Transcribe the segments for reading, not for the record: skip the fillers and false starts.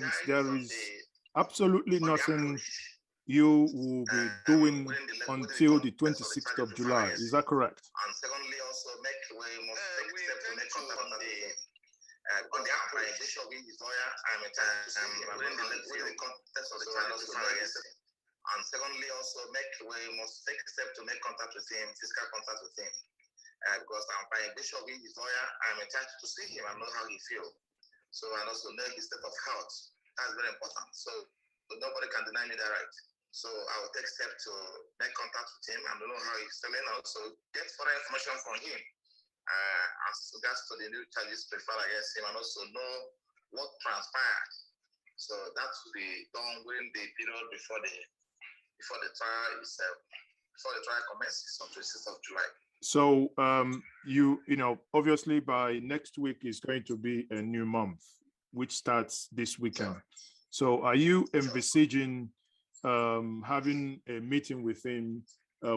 means there is absolutely nothing you will be doing until the 26th of July. Is that correct? And secondly, also we must take steps to make contact on the application with his lawyer. I'm within the context of the charges against him. And secondly, also we must take steps to make contact with him, physical contact with him. Because I'm by Bishop with his lawyer, I'm entitled to see him and know how he feels. So, and also know his state of health. That's very important. So nobody can deny me that right. So I will take steps to make contact with him and know how he's feeling, and also get further information from him as regards to the new charges preferred against him, and also know what transpired. So that will be done within the period before the trial itself, before the trial commences on 26th of July. So you know, obviously by next week is going to be a new month, which starts this weekend. Sure. So are you envisaging having a meeting with him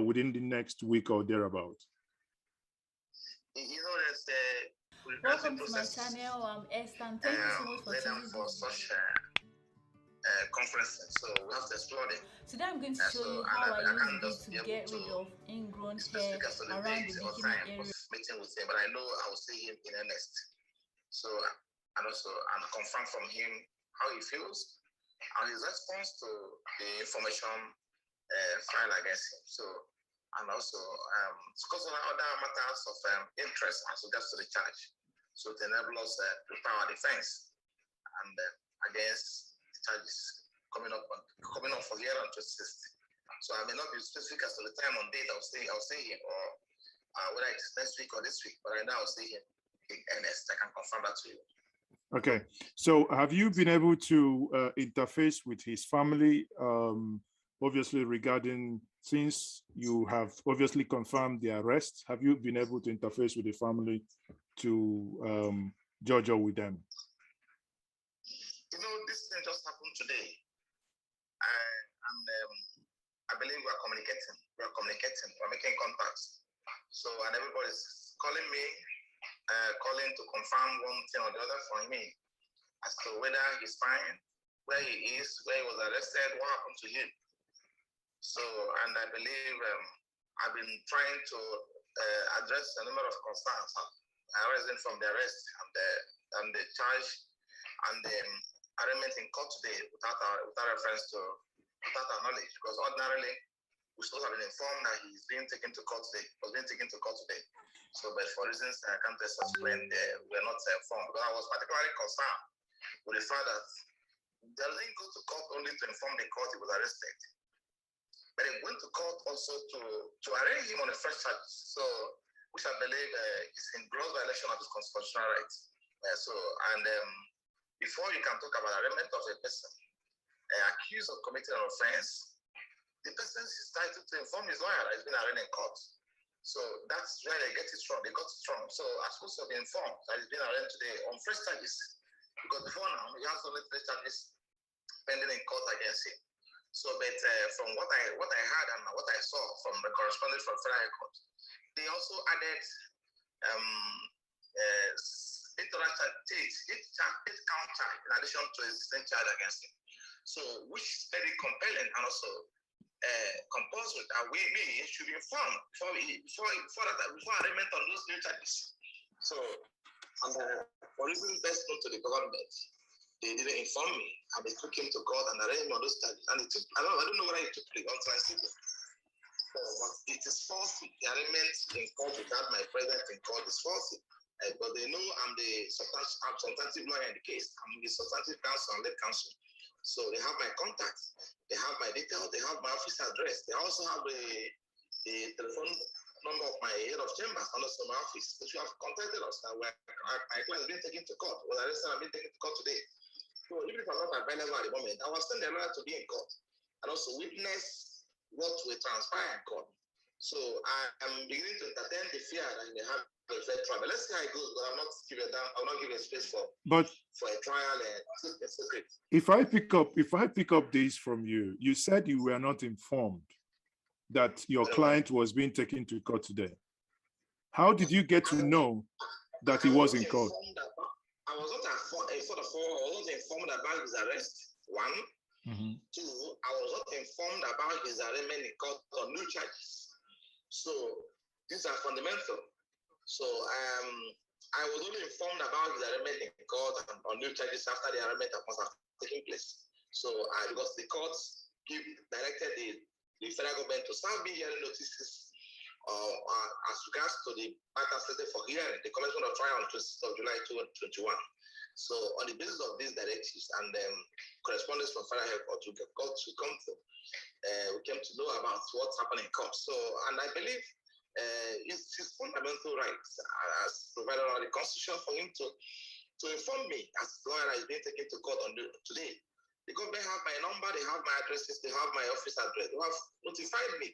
within the next week or thereabout? You know, welcome to my channel. I'm Esther. Thank you so much for tuning in. Such conferences, so we have to explore it. Today I'm going to show you how I use this to get rid of ingrown hair around the beginning area. Meeting with him, but I know I will see him in earnest. So and confirm from him how he feels and his response to the information filed against him. So, and also because of other matters of interest as regards to the charge, so to enable us prepare our defense and against the charges coming up for here on 26th. So I may not be specific as to the time on date I'll see him, or whether it's next week or this week, but right now I'll see him in earnest. I can confirm that to you. Okay, so have you been able to interface with his family, obviously regarding, since you have obviously confirmed the arrest, have you been able to interface with the family to judge with them? You know, this thing just happened today, and I believe we're communicating, we're making contacts. So, and everybody's calling me, calling to confirm one thing or the other for me as to whether he's fine, where he is, where he was arrested, what happened to him. So, and I believe I've been trying to address a number of concerns arising from the arrest and the charge and the arraignment in court today without reference to, without our knowledge, because ordinarily we should have been informed that he's being taken to court today, So, but for reasons I can't explain, we're not informed. Because I was particularly concerned with the fact that they didn't go to court only to inform the court he was arrested, but they went to court also to arraign him on a fresh charge. So, which I believe is in gross violation of his constitutional rights. Before you can talk about arraignment of a person accused of committing an offense, the person is entitled to inform his lawyer that he's been arraigned in court. So that's where they get it wrong. They got it wrong. So I'm supposed to be informed that he's been arraigned today on fresh charges, because before now he has only 3 charges pending in court against him. So, but from what I heard and what I saw from the correspondence from Federal Court, they also added 8 count charge in addition to his same charge against him. So, which is very compelling and also compulsory that we should be informed before arraignment on those new charges. So, and for reasons best known to the government, they didn't inform me, and they took him to court and arraigned on those charges. And it took, I don't know whether it took place until I see it. But it is false. The arraignment in court without my presence in court is false. But they know I'm the substantive lawyer in the case. I'm the substantive counsel and lead counsel. So they have my contacts, they have my details, they have my office address. They also have the telephone number of my head of chambers and also my office. If you have contacted us, that my client has been taken to court, was arrested and been taken to court today. So even if I'm not available at the moment, I was still allowed to be in court and also witness what will transpire in court. So I'm beginning to entertain the fear that they have a fair trial. But let's see how it goes. But I'll not give a space for a trial and a secret. If I pick up this from you, you said you were not informed that your client was being taken to court today. How did you get to know that he was in court? I was not informed about his arrest. One. Mm-hmm. Two, I was not informed about his arraignment in court on new charges. So these are fundamental. So I was only informed about his arraignment in court and on new charges after the arraignment must have taken place. So because the courts directed the federal government to start being hearing notices as regards to the matter stated for hearing, the commencement of trial on 26th of July 2021. So on the basis of these directives and correspondence from federal health court, we came to know about what's happening in court. So, and I believe it's his fundamental rights as provided under the Constitution for him to inform me as long as being taken to court on today. Because they have my number, they have my addresses, they have my office address, they have notified me.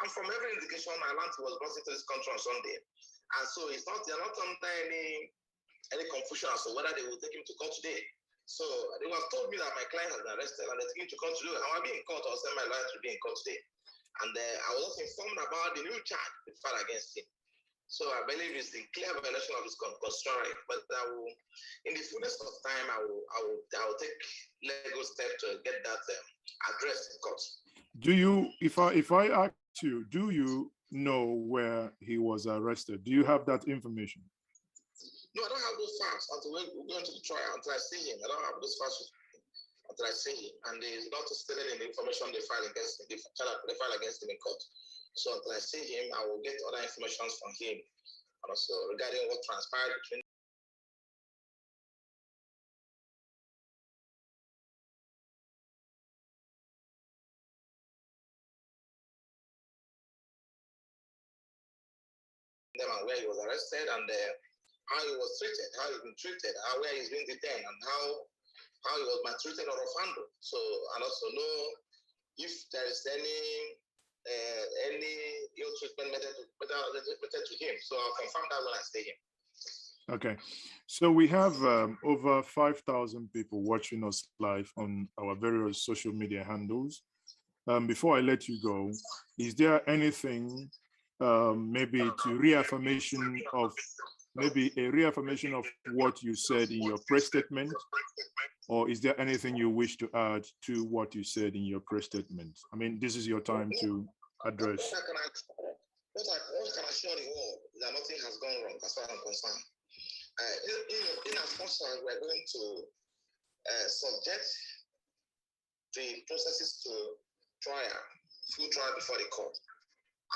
And from every indication, my land was brought into this country on Sunday. And so they're not under any confusion as to whether they will take him to court today. So they have told me that my client has been arrested and they're taking him to court today. I will be in court, I'll send my lawyer to be in court today. And I was also informed about the new charge filed against him. So I believe it's the clear violation of his constitutional right. But in the fullness of time, I will take legal steps to get that addressed in court. Do you, if I ask you, do you know where he was arrested? Do you have that information? No, I don't have those facts until we go into the trial, until I see him. I don't have those facts until I see him. And it's not stated in the information they file against him, they file against him in court. So until I see him, I will get other information from him. And also regarding what transpired between them and where he was arrested and how he was treated, how he's been treated, where he's been detained, and how he was maltreated or offended. So, and also know if there is any ill treatment method to him. So I'll confirm that when I see him. Okay, so we have over 5,000 people watching us live on our various social media handles. Before I let you go, is there anything maybe a reaffirmation of what you said in your press statement, or is there anything you wish to add to what you said in your press statement? I mean, this is your time to address. What can I assure the world is that nothing has gone wrong as far as I'm concerned. In as much as we're going to subject the processes to trial, full trial before the court,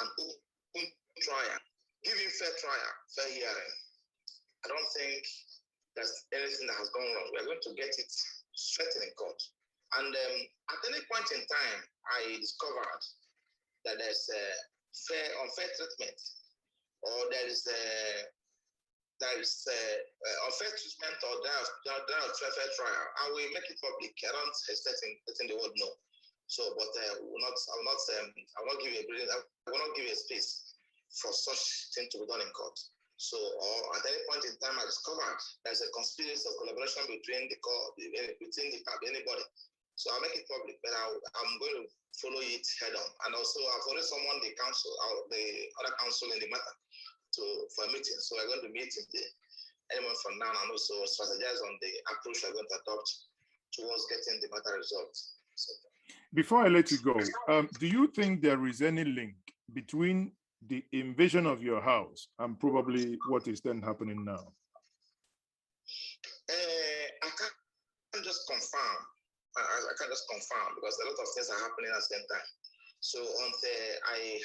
and open trial, giving fair trial, fair hearing, I don't think there's anything that has gone wrong. We're going to get it straight in court. And at any point in time, I discovered that there's unfair treatment, or there is unfair treatment or there of fair trial, and we make it public. I don't hesitate in letting the world know. So, but I will not give a space for such thing to be done in court. So, or at any point in time, I discovered there's a conspiracy of collaboration between the court, between anybody. So I'll make it public, but I'm going to follow it head on. And also, I've already summoned the other counsel in the matter for a meeting. So we're going to meet anyone from now and also strategize on the approach we're going to adopt towards getting the matter resolved. So, before I let you go, do you think there is any link between the invasion of your house and probably what is then happening now? I can't just confirm. I can't just confirm because a lot of things are happening at the same time. So until I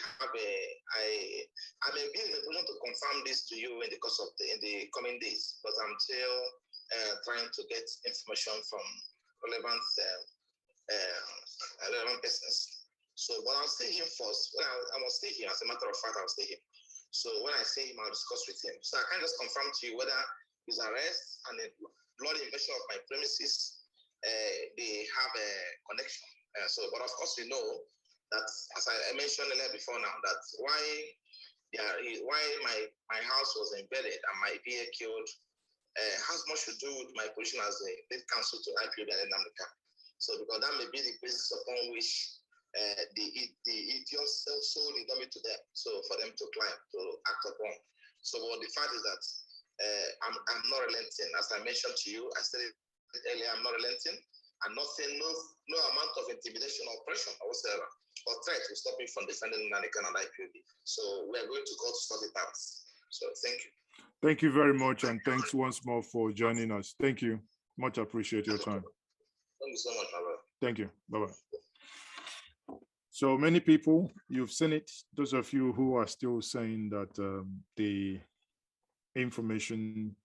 may be in a position to confirm this to you in the course of in the coming days, but I'm still trying to get information from relevant persons. So, but I'll see him first. Well, I must see him. As a matter of fact, I'll see him. So when I see him, I'll discuss with him. So I can't just confirm to you whether his arrest and the blood invasion of my premises they have a connection. But of course, we know that, as I mentioned earlier before now, that why my house was invaded and my PA killed has much to do with my position as a lead counsel to Ipob and Nnamdi. So because that may be the basis upon which the idiots sold the dummy to them, so for them to climb, to act upon. So the fact is that I'm not relenting. As I mentioned to you, I said it earlier, I'm not relenting, and nothing, no amount of intimidation or pressure or whatsoever or threat will stop me from defending Nnamdi and IPOB. So we are going to court to sort it out. So thank you. Thank you very much, and thanks once more for joining us. Thank you. Much appreciate your time. Thank you so much, my brother. Thank you. Bye-bye. So many people, you've seen it. Those of you who are still saying that the information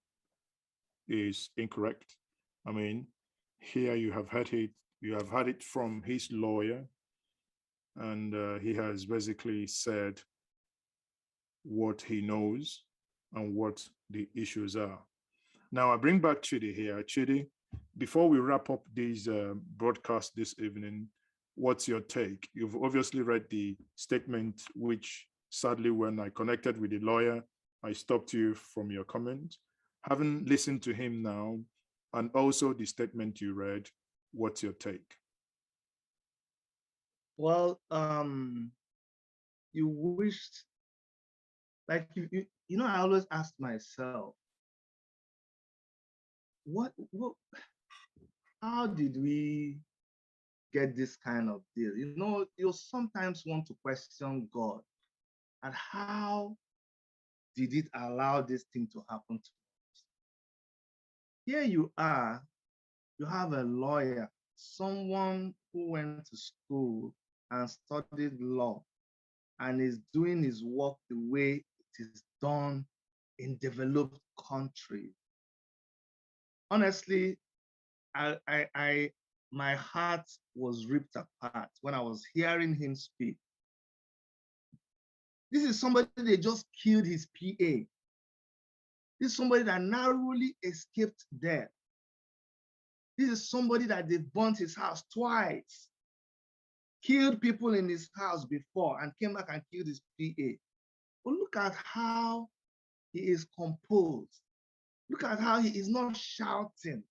is incorrect. I mean, here you have had it. You have had it from his lawyer, and he has basically said what he knows and what the issues are. Now I bring back Chidi here. Chidi, before we wrap up this broadcast this evening, what's your take? You've obviously read the statement, which sadly, when I connected with the lawyer, I stopped you from your comment. Having listened to him now, and also the statement you read, what's your take? Well, you wished, like you know, I always ask myself, how did we get this kind of deal? You know, you sometimes want to question God, and how did it allow this thing to happen to us? Here you are, you have a lawyer, someone who went to school and studied law and is doing his work the way it is done in developed countries. Honestly, my heart was ripped apart when I was hearing him speak. This is somebody they just killed his PA. This is somebody that narrowly escaped death. This is somebody that they burnt his house twice, killed people in his house before, and came back and killed his PA. But look at how he is composed. Look at how he is not shouting.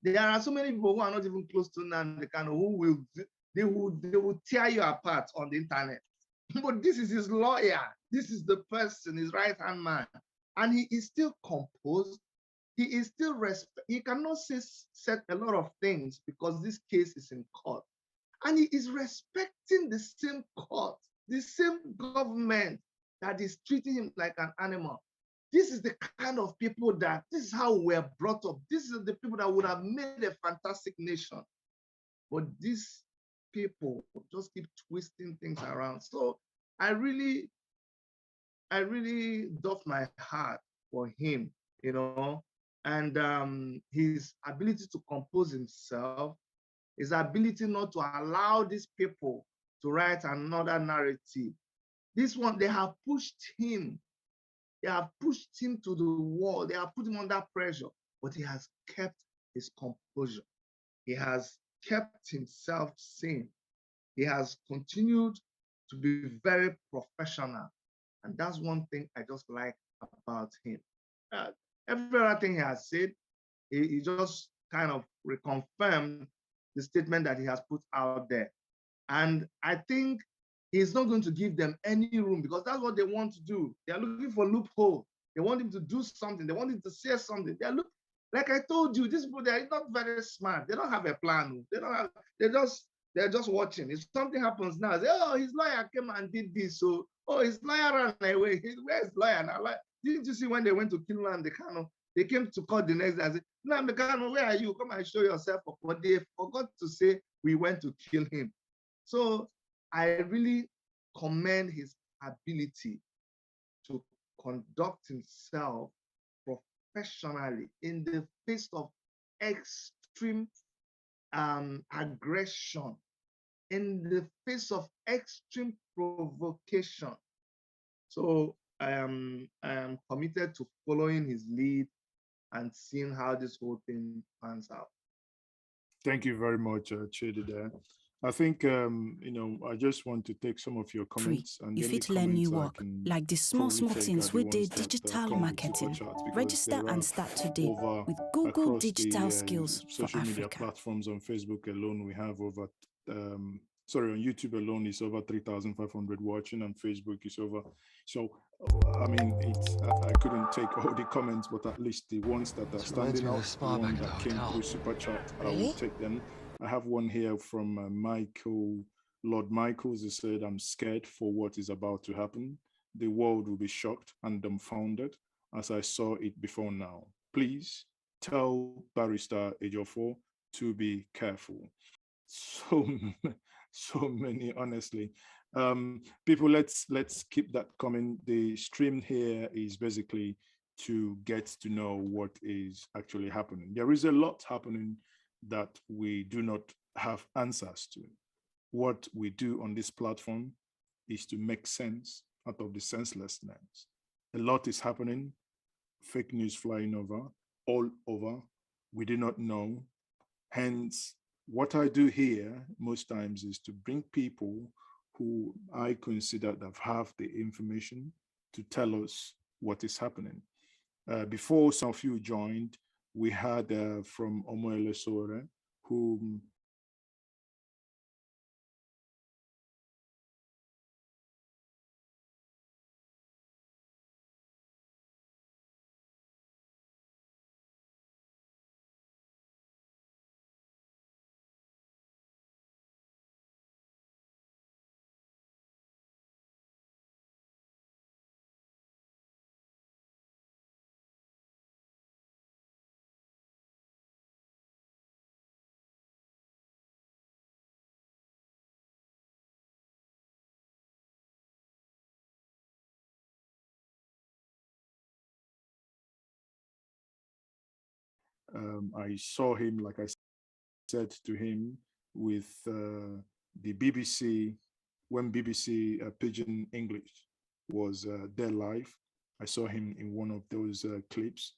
There are so many people who are not even close to Nnamdi Kanu who will tear you apart on the internet. But this is his lawyer. This is the person, his right-hand man. And he is still composed. He is still he cannot say a lot of things because this case is in court. And he is respecting the same court, the same government that is treating him like an animal. This is the kind of people this is how we're brought up. This is the people that would have made a fantastic nation. But these people just keep twisting things around. So I really doff my heart for him, you know, and his ability to compose himself, his ability not to allow these people to write another narrative. This one, they have pushed him. They have pushed him to the wall. They have put him under pressure, but he has kept his composure. He has kept himself sane. He has continued to be very professional. And that's one thing I just like about him. Every other thing he has said, he just kind of reconfirmed the statement that he has put out there. And I think he's not going to give them any room because that's what they want to do. They're looking for loophole. They want him to do something. They want him to say something. Like I told you, these people, they're not very smart. They don't have a plan. They're just watching. If something happens now, say, oh, his lawyer came and did this. So, oh, his lawyer ran away. Where's lawyer now? Like, didn't you see when they went to kill Nnamdi Kanu? They came to court the next day and said, Nnamdi Kanu, where are you? Come and show yourself. But they forgot to say we went to kill him. So I really commend his ability to conduct himself professionally in the face of extreme aggression, in the face of extreme provocation. So I am committed to following his lead and seeing how this whole thing pans out. Thank you very much, Chidi there. I think, I just want to take some of your comments. And you fit learn new work, like the small things with the digital marketing. Register and start today with Google Digital Skills for social media Africa. platforms on Facebook alone, we have over sorry, on YouTube alone is over 3,500 watching, and Facebook is over. So, I mean, I couldn't take all the comments, but at least the ones that are standing out, the one that came through Super Chat, I will take them. I have one here from Michael, Lord Michaels. He said, I'm scared for what is about to happen. The world will be shocked and dumbfounded as I saw it before now. Please tell Barrister Ejiofor to be careful. So, so many, honestly. People, let's keep that coming. The stream here is basically to get to know what is actually happening. There is a lot happening that we do not have answers to. What we do on this platform is to make sense out of the senselessness. A lot is happening, fake news flying over, all over. We do not know. Hence, what I do here most times is to bring people who I consider that have the information to tell us what is happening. Before some of you joined, we had from Omoele Sowore, who I saw him, like I said to him, with the BBC, when BBC Pidgin English was there live. I saw him in one of those clips.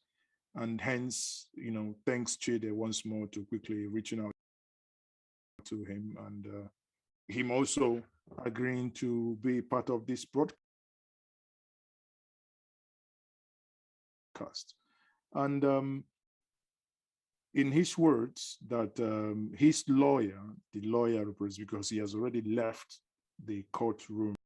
And hence, thanks Chide once more to quickly reaching out to him, and him also agreeing to be part of this broadcast. And in his words, that his lawyer, the lawyer represents, because he has already left the courtroom,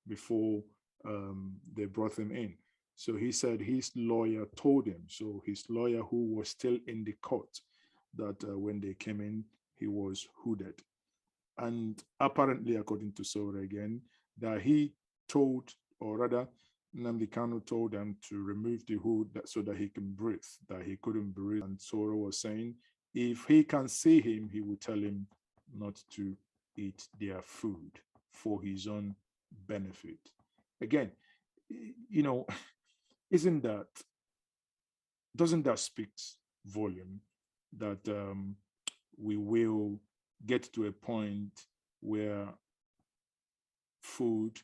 before they brought him in. So he said his lawyer told him, so his lawyer who was still in the court, that when they came in, he was hooded. And apparently, according to Sowore again, that he told, or rather, Nnamdi Kanu told them to remove the hood so that he can breathe, that he couldn't breathe. And Sowore was saying, if he can see him, he will tell him not to eat their food for his own benefit. Again, doesn't that speak volume that we will get to a point where food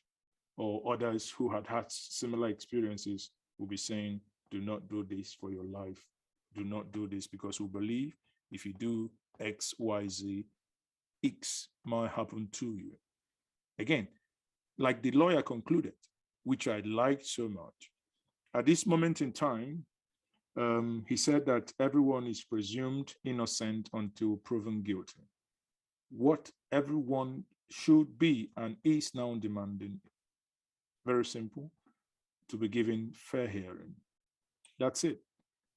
or others who had similar experiences will be saying, do not do this for your life. Do not do this, because we believe if you do X, Y, Z, X might happen to you. Again, like the lawyer concluded, which I liked so much. At this moment in time, he said that everyone is presumed innocent until proven guilty. What everyone should be and is now demanding, very simple, to be given fair hearing. That's it.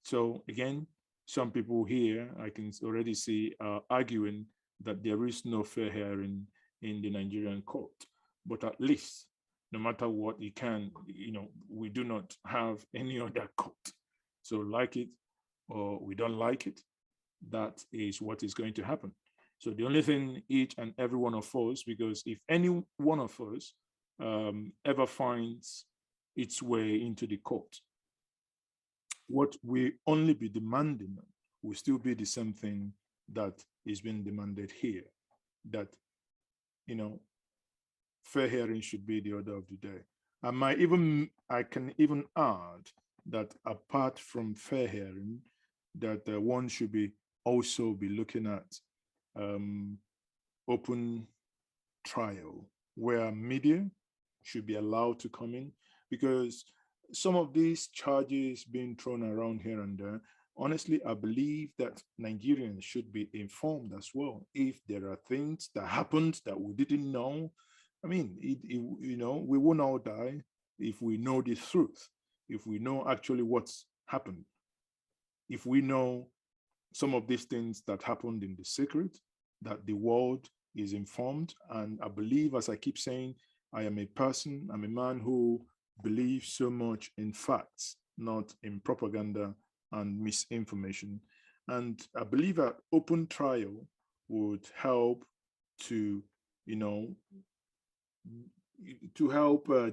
So again, some people here, I can already see, arguing that there is no fair hearing in the Nigerian court. But at least, no matter what, we do not have any other court. So like it or we don't like it, that is what is going to happen. So the only thing each and every one of us, because if any one of us ever finds its way into the court, what we only be demanding will still be the same thing that is being demanded here, that, fair hearing should be the order of the day. I can even add that apart from fair hearing, that one should be also be looking at open trial, where media should be allowed to come in, because some of these charges being thrown around here and there, honestly, I believe that Nigerians should be informed as well. If there are things that happened that we didn't know, I mean, we won't all die if we know the truth, if we know actually what's happened, if we know some of these things that happened in the secret, that the world is informed. And I believe, as I keep saying, I'm a man who believes so much in facts, not in propaganda and misinformation. And I believe that open trial would help to,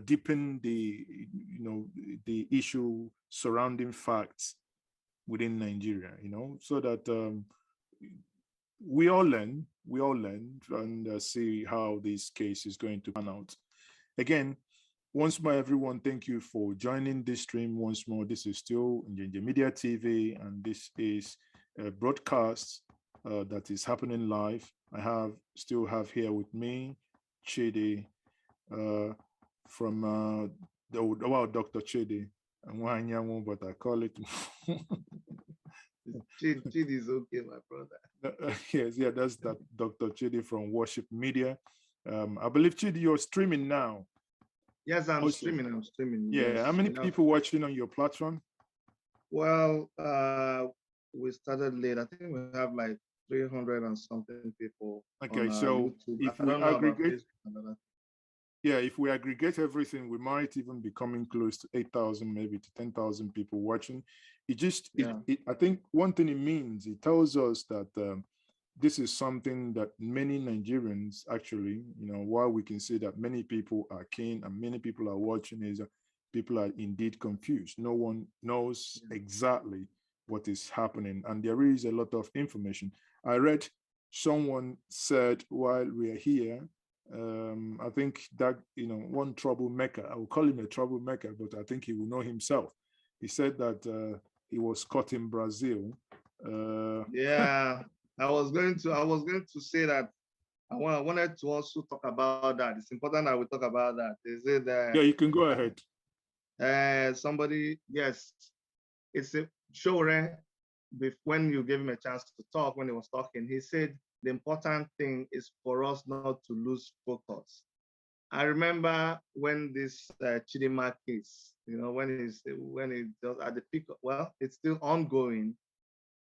deepen the issue surrounding facts within Nigeria, so that we all learn and see how this case is going to pan out. Again, once more, everyone, thank you for joining this stream once more. This is still Njenje Media TV, and this is a broadcast that is happening live. I still have here with me Chidi from Dr. Chidi, but I call it. Chidi is okay, my brother. Yes, yeah, that's that Dr. Chidi from Worship Media. I believe, Chidi, you're streaming now. Yes, I'm streaming. Yeah, yes. How many people watching on your platform? Well, we started late. I think we have like 300 and something people. Okay, on, so YouTube. if we aggregate, if we aggregate everything, we might even be coming close to 8,000, maybe to 10,000 people watching. I think one thing it means, it tells us that this is something that many Nigerians actually, while we can see that many people are keen and many people are watching, is people are indeed confused. No one knows exactly what is happening, and there is a lot of information. I read someone said while we are here, I think that, one troublemaker, I will call him a troublemaker, but I think he will know himself. He said that he was caught in Brazil. Yeah, I was going to say that I wanted to also talk about that. It's important that we talk about that. Is it yeah, you can go ahead. Somebody, yes, it's a Sowore. When you gave him a chance to talk, when he was talking, he said the important thing is for us not to lose focus. I remember when this Chidinma case, when it was at the peak, well, it's still ongoing,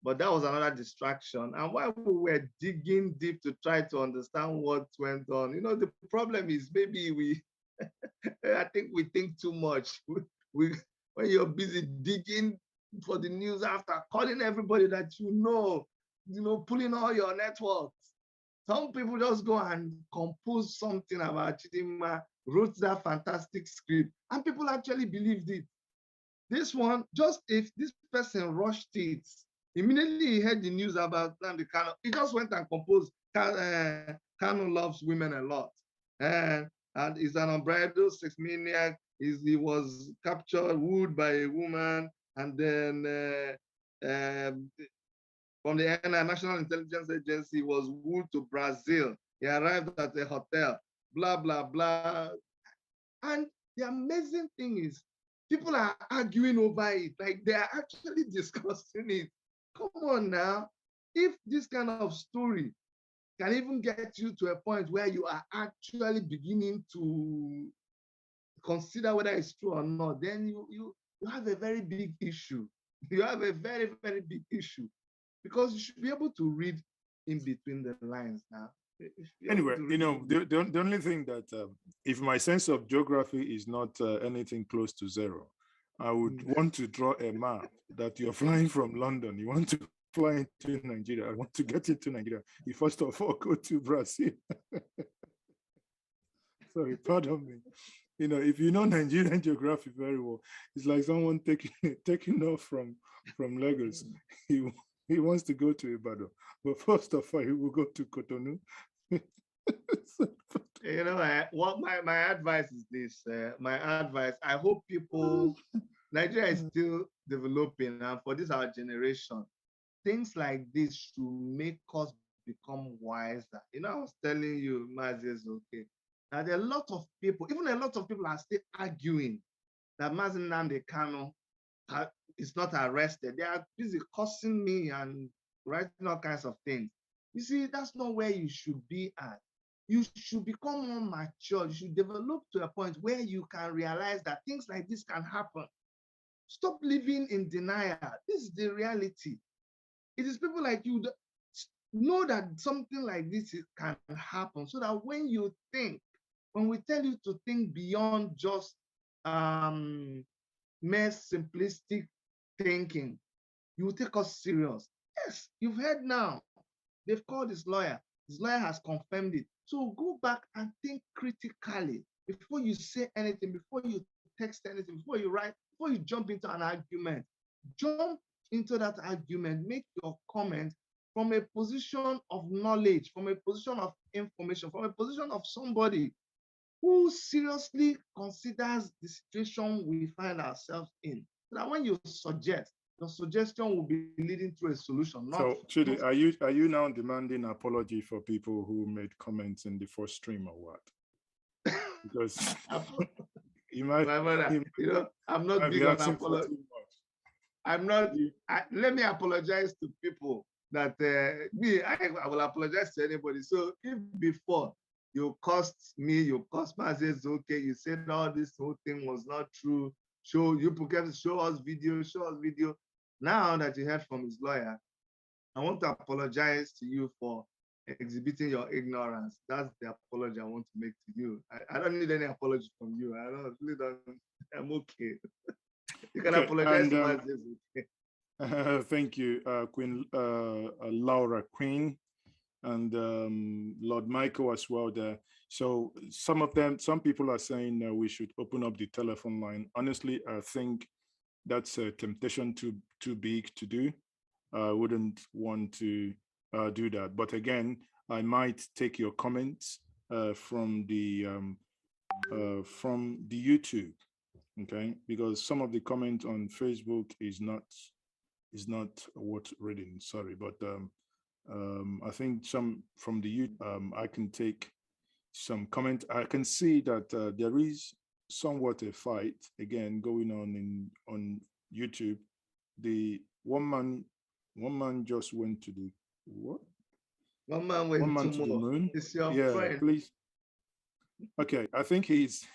but that was another distraction. And while we were digging deep to try to understand what went on, the problem is maybe I think we think too much. When you're busy digging for the news after calling everybody that pulling all your networks. Some people just go and compose something about Chidinma, wrote that fantastic script, and people actually believed it. This one, just if this person rushed it, immediately he heard the news about Nnamdi Kanu, he just went and composed, Kanu loves women a lot. And he's an unbridled sex maniac. He was captured, wooed by a woman, and then from the National Intelligence Agency, was wooed to Brazil. He arrived at a hotel, blah, blah, blah. And the amazing thing is, people are arguing over it. Like, they are actually discussing it. Come on now. If this kind of story can even get you to a point where you are actually beginning to consider whether it's true or not, then you have a very big issue. You have a very, very big issue, because you should be able to read in between the lines now. Anyway, the only thing that if my sense of geography is not anything close to zero, I would want to draw a map that you're flying from London. You want to fly into Nigeria, I want to get into Nigeria, you first of all go to Brazil. Sorry, pardon me. You know, if you know Nigerian geography very well, it's like someone taking off from Lagos. He wants to go to Ibadan, but first of all, he will go to Cotonou. You know, what my advice is this. My advice, I hope people, Nigeria is still developing, and for this our generation, things like this should make us become wiser. You know, I was telling you, Mazes, okay, that a lot of people, even a lot of people are still arguing that Mazi Nnamdi Kanu is not arrested. They are busy cursing me and writing all kinds of things. You see, that's not where you should be at. You should become more mature. You should develop to a point where you can realize that things like this can happen. Stop living in denial. This is the reality. It is people like you that know that something like this can happen, so that when you think, when we tell you to think beyond just mere simplistic thinking, you will take us serious. Yes, you've heard now. They've called his lawyer. His lawyer has confirmed it. So go back and think critically before you say anything, before you text anything, before you write, before you jump into an argument. Jump into that argument, make your comment from a position of knowledge, from a position of information, from a position of somebody who seriously considers the situation we find ourselves in. So that when you suggest, your suggestion will be leading to a solution. So, Chidi, are you now demanding apology for people who made comments in the first stream or what? Because you might, my brother, you know, I'm not big on apology. I'm not. Let me apologize to people that I will apologize to anybody. So if before you cursed me, you cursed me, says okay, you said all this whole thing was not true. Show us video. Now that you heard from his lawyer, I want to apologize to you for exhibiting your ignorance. That's the apology I want to make to you. I don't need any apology from you. I really don't. I'm okay. You can apologize to me. Thank you, Queen Laura Queen, and Lord Michael as well there. So some people are saying we should open up the telephone line. Honestly, I think that's a temptation too big to do. I wouldn't want to do that. But again, I might take your comments from the YouTube, okay? Because some of the comment on Facebook is not worth reading. Sorry, but I think some from the YouTube, I can take some comment. I can see that there is somewhat a fight again going on YouTube. The one man just went to the what? One man went to the moon. It's your friend. Please. Okay, I think he's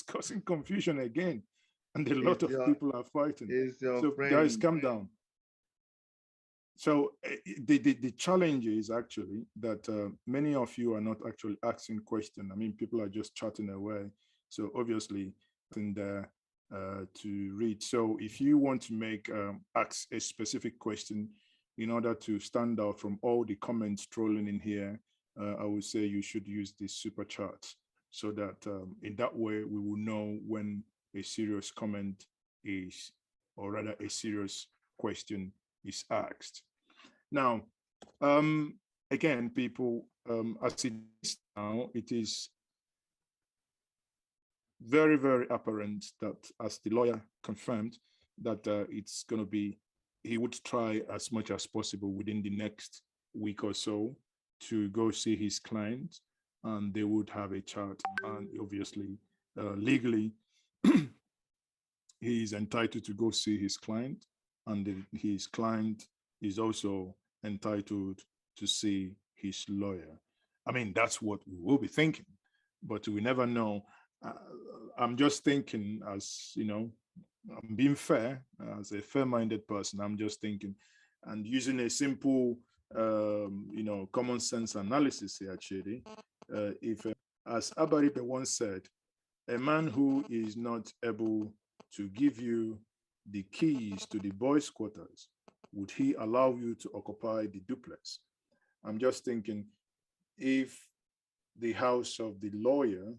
causing confusion again, and a lot of people are fighting. So friend. Guys, calm down. So the challenge is actually that many of you are not actually asking questions. I mean, people are just chatting away. So obviously, in there to read. So if you want to ask a specific question in order to stand out from all the comments trolling in here, I would say you should use this super chat so that in that way we will know when a serious comment is, or rather a serious question is asked. Now, again, people, as it is now, it is very, very apparent that, as the lawyer confirmed, that it's going to be, he would try as much as possible within the next week or so to go see his client, and they would have a chat. And obviously, legally, he is entitled to go see his client, and his client is also entitled to see his lawyer. I mean, that's what we will be thinking, but we never know. I'm just thinking, as you know, I'm being fair, as a fair-minded person. I'm just thinking and using a simple, common sense analysis here, actually. If, as Abaribe once said, a man who is not able to give you the keys to the boys' quarters would he allow you to occupy the duplex? I'm just thinking, if the house of the lawyer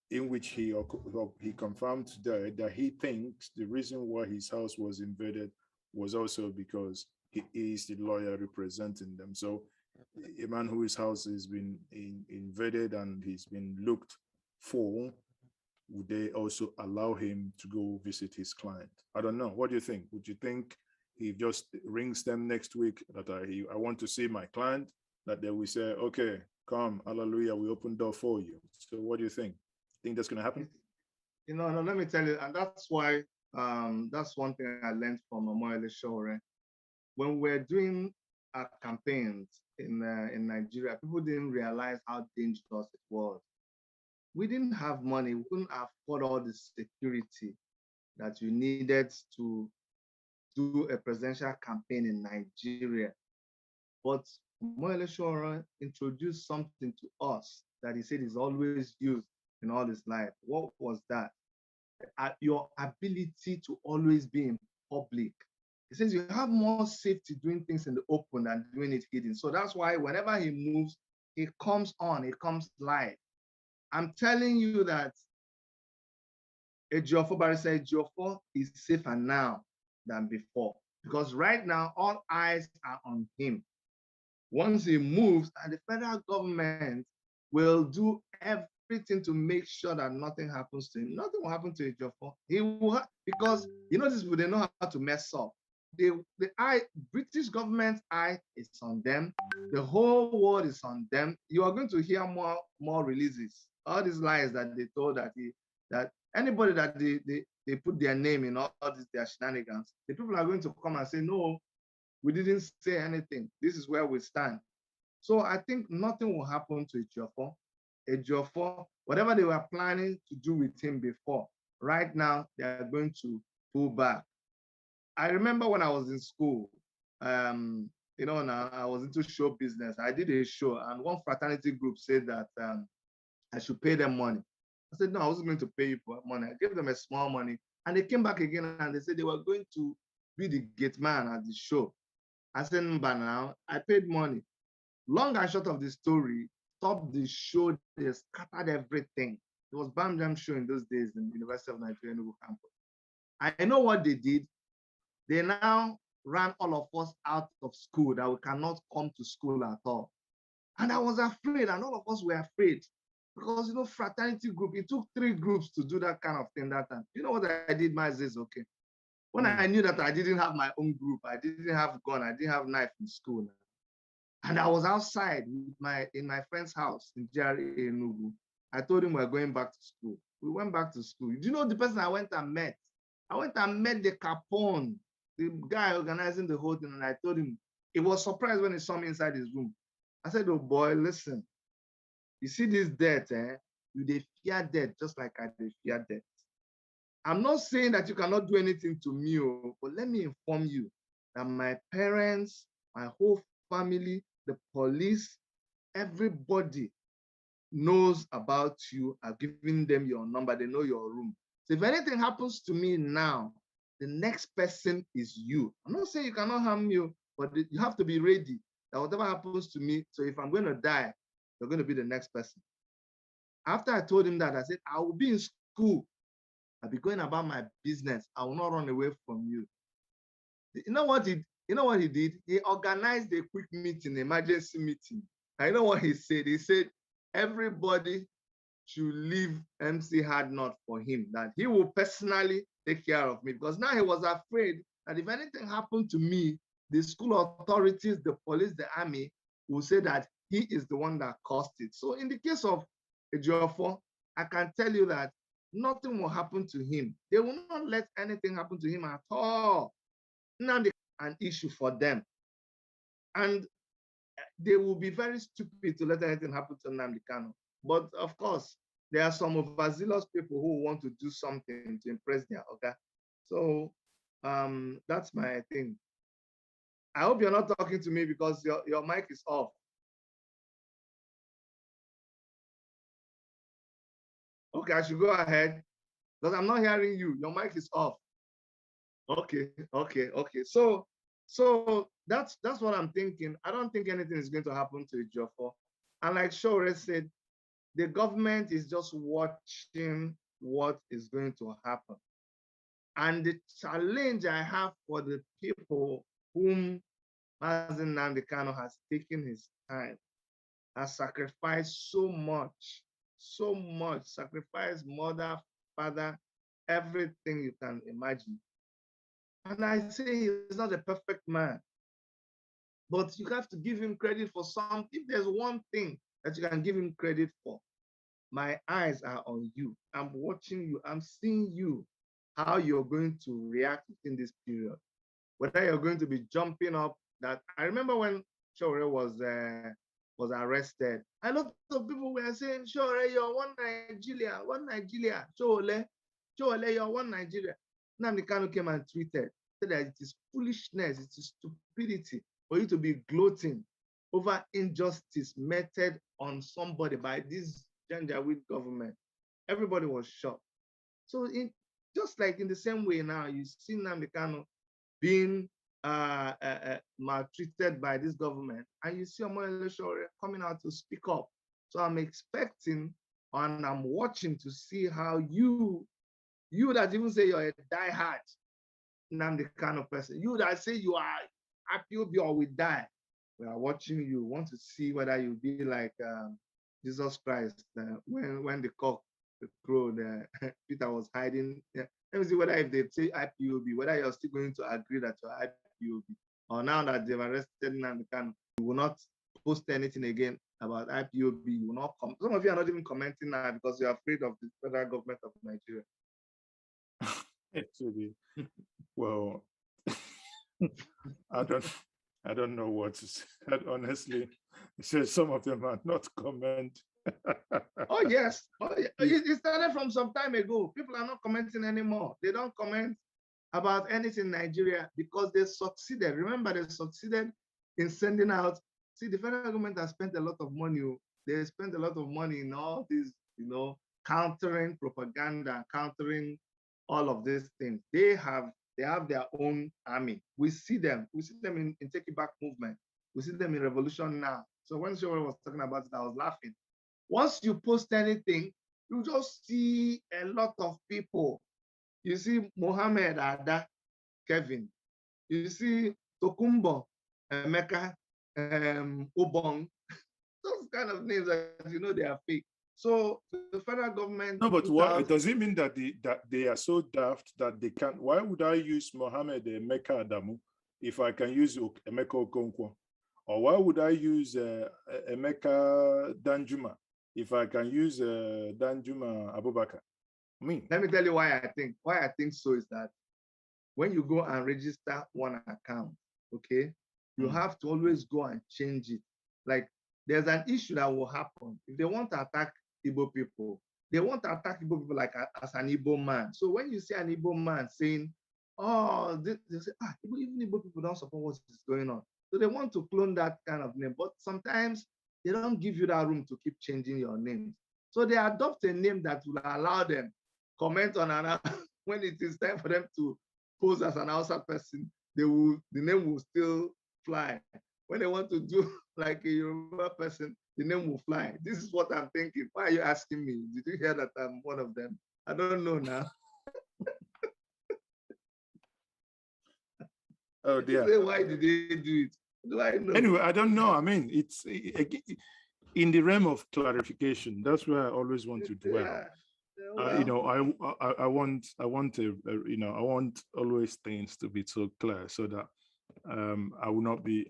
in which he confirmed today that he thinks the reason why his house was invaded was also because he is the lawyer representing them. So a man whose house has been invaded and he's been looked for, would they also allow him to go visit his client? I don't know. What do you think? Would you think he just rings them next week that I want to see my client, that they will say, okay, come, hallelujah, we open door for you? So what do you think? Think that's going to happen? No, let me tell you, and that's why, that's one thing I learned from Sowore. When we're doing our campaigns in Nigeria, people didn't realize how dangerous it was. We didn't have money. We couldn't afford all the security that you needed to do a presidential campaign in Nigeria. But Sowore introduced something to us that he said is always used in all his life. What was that? Your ability to always be in public. He says you have more safety doing things in the open than doing it hidden. So that's why whenever he moves, he comes on, he comes live. I'm telling you that Barrister Ejiofor is safer now than before, because right now all eyes are on him. Once he moves, and the federal government will do everything to make sure that nothing happens to him. Nothing will happen to Ejiofor. He will, because you know this, they know how to mess up. The British government's eye is on them. The whole world is on them. You are going to hear more releases. All these lies that they told that anybody that they put their name in all this, their shenanigans, the people are going to come and say, no, we didn't say anything. This is where we stand. So I think nothing will happen to Ejiofor. Ejiofor, whatever they were planning to do with him before, right now they are going to pull back. I remember when I was in school, now I was into show business. I did a show, and one fraternity group said that I should pay them money. I said, no, I wasn't going to pay you for money. I gave them a small money, and they came back again and they said they were going to be the gate man at the show. I said, but now I paid money. Long and short of the story, stopped the show, they scattered everything. It was Bam Jam show in those days in the University of Nigeria Enugu campus. I know what they did. They now ran all of us out of school, that we cannot come to school at all. And I was afraid, and all of us were afraid, because, you know, fraternity group, it took 3 groups to do that kind of thing that time. You know what I did? My says, okay. When I knew that I didn't have my own group, I didn't have gun, I didn't have knife in school, and I was outside in my friend's house in GRA Enugu. I told him we're going back to school. We went back to school. Do you know the person I went and met? I went and met the Capone, the guy organizing the whole thing, and I told him, he was surprised when he saw me inside his room. I said, oh boy, listen, you see this death, you dey fear death just like I dey fear death. I'm not saying that you cannot do anything to me, but let me inform you that my parents, my whole family, the police, everybody knows about you. I've given them your number, they know your room. So if anything happens to me now, the next person is you. I'm not saying you cannot harm me, but you have to be ready that whatever happens to me, so if I'm going to die, you're going to be the next person. After I told him that, I said, I will be in school. I'll be going about my business. I will not run away from you. You know what he did? He organized a quick meeting, emergency meeting. I know what he said. He said, everybody should leave MC Hard Knot for him, that he will personally take care of me, because now he was afraid that if anything happened to me, the school authorities, the police, the army will say that he is the one that caused it. So in the case of Ejiofor, I can tell you that nothing will happen to him. They will not let anything happen to him at all. Nnamdi, an issue for them. And they will be very stupid to let anything happen to Nnamdi Kanu. But of course, there are some overzealous people who want to do something to impress their oga. So that's my thing. I hope you're not talking to me because your mic is off. Okay, I should go ahead because I'm not hearing you. Your mic is off. Okay. So So that's what I'm thinking. I don't think anything is going to happen to Ejiofor. And like Sowore said, the government is just watching what is going to happen. And the challenge I have for the people whom Mazen Nnamdi Kanu has taken his time, has sacrificed so much, sacrificed mother, father, everything you can imagine. And I say he's not a perfect man, but you have to give him credit for something. If there's one thing that you can give him credit for, my eyes are on you. I'm watching you. I'm seeing you, how you're going to react in this period. Whether you're going to be jumping up. That I remember when Sowore was arrested. A lot of people were saying, Sowore, you're one Nigeria, Sowore, you're one Nigeria. Nnamdi Kanu came and tweeted, said that it is foolishness, it is stupidity for you to be gloating over injustice meted on somebody by this Janjaweed government. Everybody was shocked. So just like in the same way now, you see Nnamdi Kanu being maltreated by this government, and you see Omoyele Sowore coming out to speak up. So I'm expecting and I'm watching to see how you that even say you're a diehard Nnamdi Kanu person, you that say you are Ipob or will die, we are watching you, want to see whether you'll be like Jesus Christ when the cock crowed, Peter was hiding. Yeah. Let me see whether if they say Ipob, whether you're still going to agree that you're Ipob, or now that they've arrested Nnamdi Kanu, you will not post anything again about Ipob. You will not come. Some of you are not even commenting now because you're afraid of the federal government of Nigeria. Actually, well, I don't know what to say. Honestly, some of them are not comment. Oh yes, it started from some time ago. People are not commenting anymore. They don't comment about anything in Nigeria because they succeeded. Remember, they succeeded in sending out. See, the federal government has spent a lot of money. They spent a lot of money in all these, countering propaganda, countering all of these things. They have their own army. We see them in Take It Back movement. We see them in Revolution Now. So when Sowore was talking about it, I was laughing. Once you post anything, you just see a lot of people. You see Mohammed Ada, Kevin. You see Tokumbo, Emeka, Obong. Those kind of names that they are fake. So the federal government. No, but what does it mean that they are so daft that they can't? Why would I use Mohammed Emeka Adamu if I can use Emeka Okonkwo? Or why would I use Emeka Danjuma if I can use Danjuma Abubakar? Let me tell you why I think so is that when you go and register one account, okay, you have to always go and change it. Like there's an issue that will happen if they want to attack Igbo people. They want to attack Igbo people like as an Igbo man. So when you see an Igbo man saying, "Oh," they say, even Igbo people don't support what is going on. So they want to clone that kind of name, but sometimes they don't give you that room to keep changing your names. So they adopt a name that will allow them comment on another. When it is time for them to pose as an outside person, the name will still fly. When they want to do like a Yoruba person, the name will fly. This is what I'm thinking. Why are you asking me? Did you hear that I'm one of them? I don't know now. Oh dear. Why did they do it? Do I know? Anyway, I don't know. I mean, it's in the realm of clarification. That's where I always want to dwell. Yeah. Well, I want always things to be so clear so that I will not be,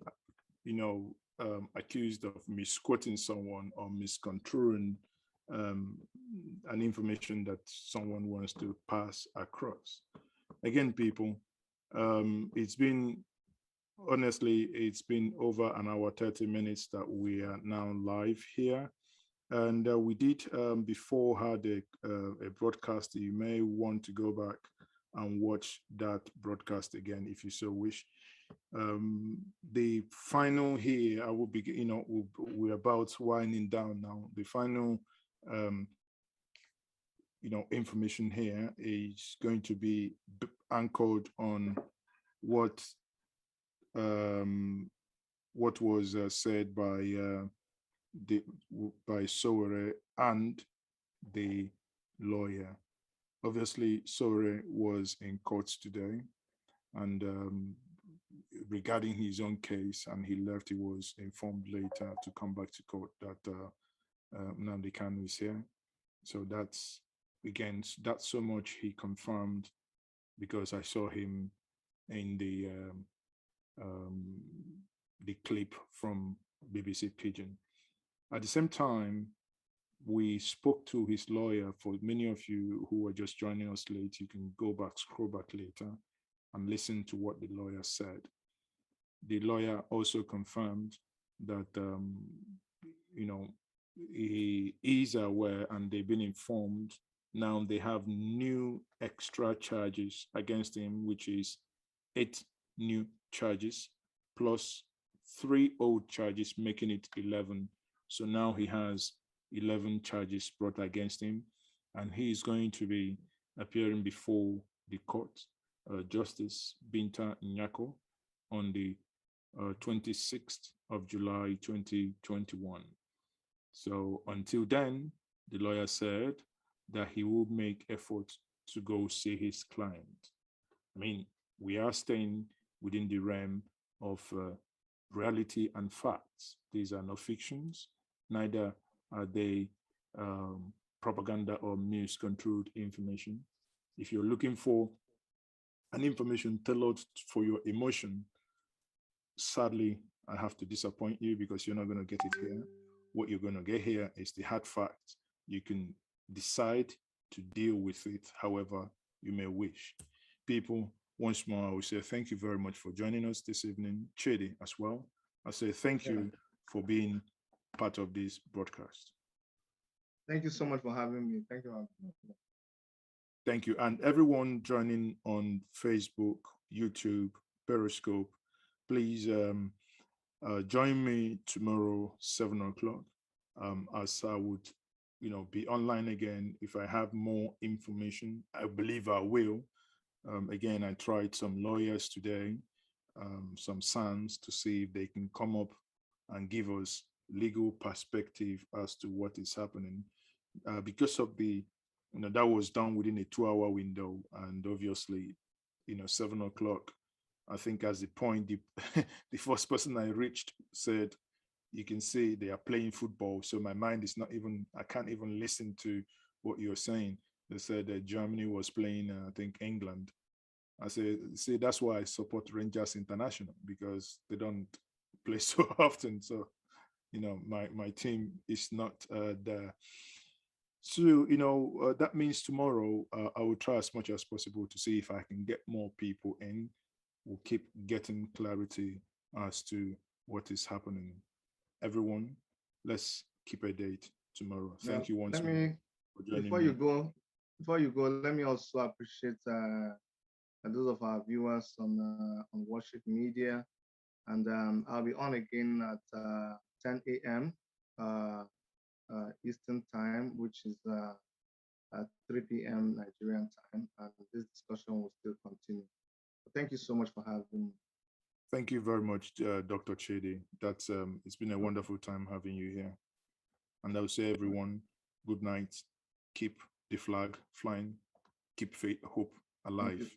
accused of misquoting someone or misconstruing an information that someone wants to pass across. Again, people, it's been over an hour, 30 minutes that we are now live here. And we did before had a broadcast. You may want to go back and watch that broadcast again if you so wish. The final here, I will be, we're about winding down now. The final, information here is going to be anchored on what what was said by Sowore and the lawyer. Obviously, Sowore was in court today, and regarding his own case, and he left. He was informed later to come back to court that Nnamdi Kanu is here. So that's, again, that's so much he confirmed, because I saw him in the clip from BBC Pidgin. At the same time, we spoke to his lawyer. For many of you who are just joining us late, you can go back, scroll back later, and listen to what the lawyer said. The lawyer also confirmed that, he is aware, and they've been informed. Now they have new extra charges against him, which is 8 new charges plus 3 old charges, making it 11. So now he has 11 charges brought against him, and he is going to be appearing before the court, Justice Binta Nyako, on the 26th of July 2021. So until then, the lawyer said that he will make effort to go see his client. I mean, we are staying within the realm of reality and facts. These are no fictions, neither are they propaganda or misconstrued information. If you're looking for an information tailored for your emotion, sadly, I have to disappoint you, because you're not going to get it here. What you're going to get here is the hard facts. You can decide to deal with it however you may wish. People, once more, I will say thank you very much for joining us this evening. Chidi as well. I say thank you for being part of this broadcast. Thank you so much for having me. Thank you. Thank you. And everyone joining on Facebook, YouTube, Periscope, please join me tomorrow, 7 o'clock, as I would, be online again. If I have more information, I believe I will. Again, I tried some lawyers today, some sons, to see if they can come up and give us legal perspective as to what is happening. Because of the, that was done within a 2-hour window, and obviously, 7 o'clock, I think as the point, the first person I reached said, you can see they are playing football. So my mind is not even, I can't even listen to what you're saying. They said that Germany was playing, I think, England. I said, see, that's why I support Rangers International, because they don't play so often. So, my team is not there. So, that means tomorrow I will try as much as possible to see if I can get more people in. We'll keep getting clarity as to what is happening. Everyone, let's keep a date tomorrow. Thank you once more for joining before me. Before you go, let me also appreciate those of our viewers on Worship Media, and I'll be on again at 10 a.m. Eastern Time, which is at 3 p.m. Nigerian time, and this discussion will still continue. Thank you so much for having me. Thank you very much, Dr. Chidi. That's it's been a wonderful time having you here. And I will say, everyone, good night. Keep the flag flying. Keep faith, hope alive.